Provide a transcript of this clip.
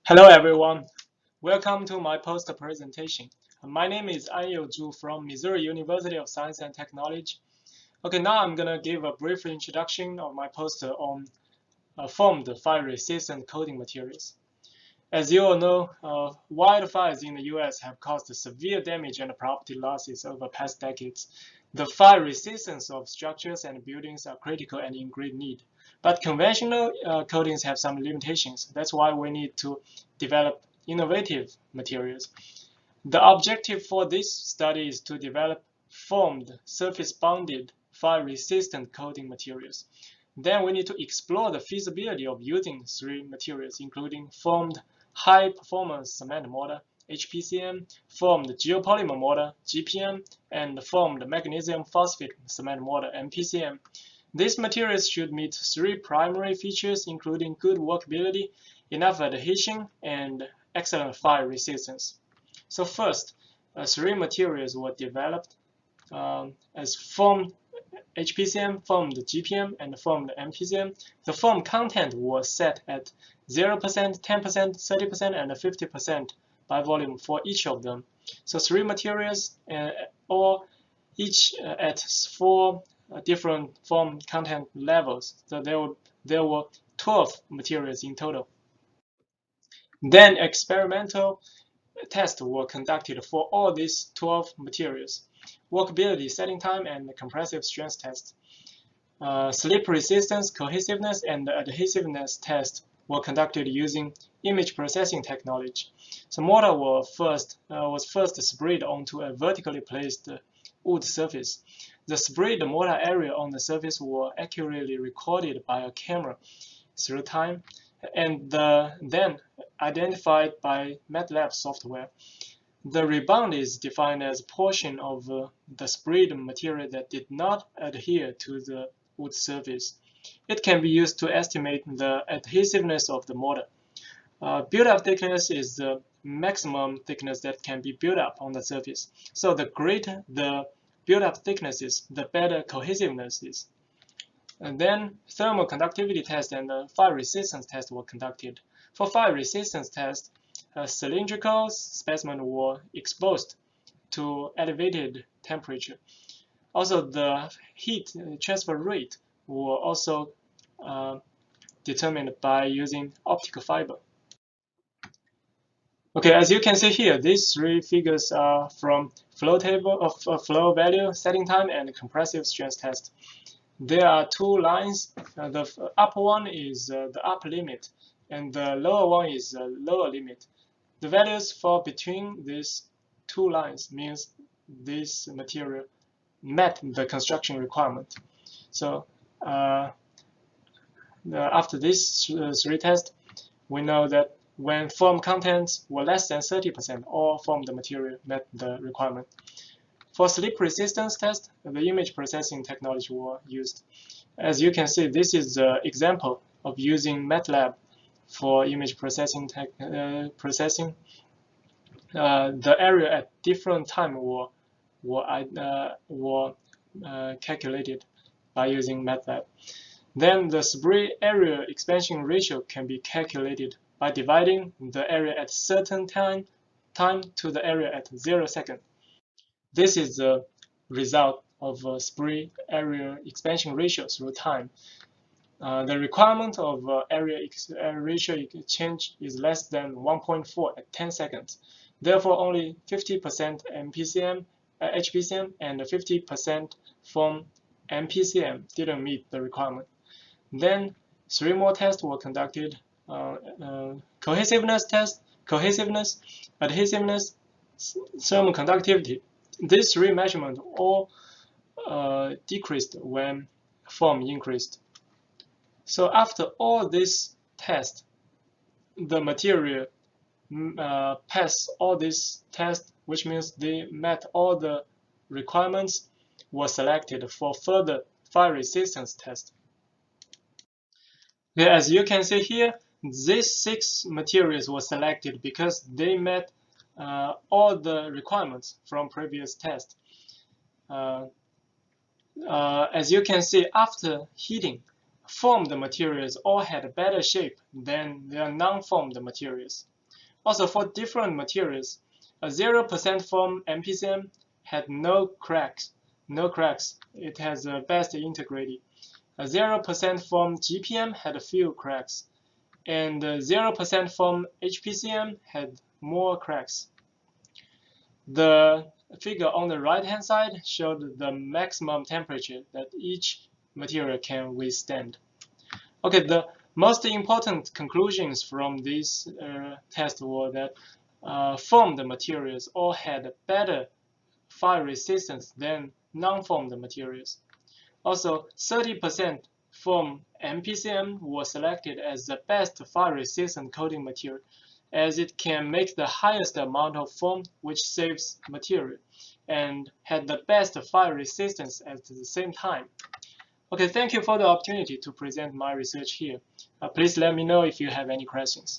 Hello everyone, welcome to my poster presentation. My name is Zhou from Missouri University of Science and Technology. Okay, now I'm gonna give a brief introduction of my poster on formed fire-resistant coating materials. As you all know, wildfires in the US have caused severe damage and property losses over past decades. The fire resistance of structures and buildings are critical and in great need. But conventional coatings have some limitations. That's why we need to develop innovative materials. The objective for this study is to develop formed surface-bonded fire-resistant coating materials. Then we need to explore the feasibility of using three materials, including formed high-performance cement mortar, HPCM, formed geopolymer mortar, GPM, and formed magnesium phosphate cement mortar, MPCM. These materials should meet three primary features, including good workability, enough adhesion, and excellent fire resistance. So first, three materials were developed as formed HPCM, formed GPM, and formed MPCM. The foam content was set at 0%, 10%, 30%, and 50% by volume for each of them. So three materials, or each at four different foam content levels. So there were 12 materials in total. Then experimental tests were conducted for all these 12 materials. Workability, setting time, and compressive strength tests. Slip resistance, cohesiveness, and adhesiveness tests were conducted using image processing technology. So mortar was first sprayed onto a vertically placed wood surface. The sprayed mortar area on the surface were accurately recorded by a camera through time, and then identified by MATLAB software. The rebound is defined as a portion of the sprayed material that did not adhere to the wood surface. It can be used to estimate the adhesiveness of the mortar. Build-up thickness is the maximum thickness that can be built up on the surface. So the greater the build-up thickness is, the better cohesiveness is. And then thermal conductivity test and fire resistance test were conducted. For fire resistance test, cylindrical specimens were exposed to elevated temperature. Also, the heat transfer rate were also determined by using optical fiber. Okay, as you can see here, these three figures are from flow table of flow value, setting time, and compressive strength test. There are two lines. The upper one is the upper limit, and the lower one is the lower limit. The values fall between these two lines means this material met the construction requirement. So after this three tests, we know that when foam contents were less than 30%, all formed material met the requirement. For slip resistance test, the image processing technology was used. As you can see, this is an example of using MATLAB for image processing. The area at different time were calculated by using MATLAB. Then the spray area expansion ratio can be calculated by dividing the area at certain time to the area at 0 second. This is the result of spray area expansion ratio through time. The requirement of area ratio change is less than 1.4 at 10 seconds. Therefore, only 50% MPCM, HPCM, and 50% from MPCM didn't meet the requirement. Then three more tests were conducted: cohesiveness test, cohesiveness, adhesiveness, thermal conductivity. These three measurements all decreased when foam increased. So after all these tests, the material passed all these tests, which means they met all the requirements, were selected for further fire resistance test. Okay, as you can see here, these 6 materials were selected because they met all the requirements from previous tests. As you can see, after heating, formed materials all had better shape than their non-formed materials. Also, for different materials, a 0% foam MPCM had no cracks. It has the best integrity. A 0% foam GPM had a few cracks, and 0% foam HPCM had more cracks. The figure on the right-hand side showed the maximum temperature that each material can withstand. Okay, the most important conclusions from this test were that foamed materials all had better fire resistance than non-foamed materials. Also, 30% foam MPCM was selected as the best fire-resistant coating material, as it can make the highest amount of foam, which saves material, and had the best fire resistance at the same time. Okay, thank you for the opportunity to present my research here. Please let me know if you have any questions.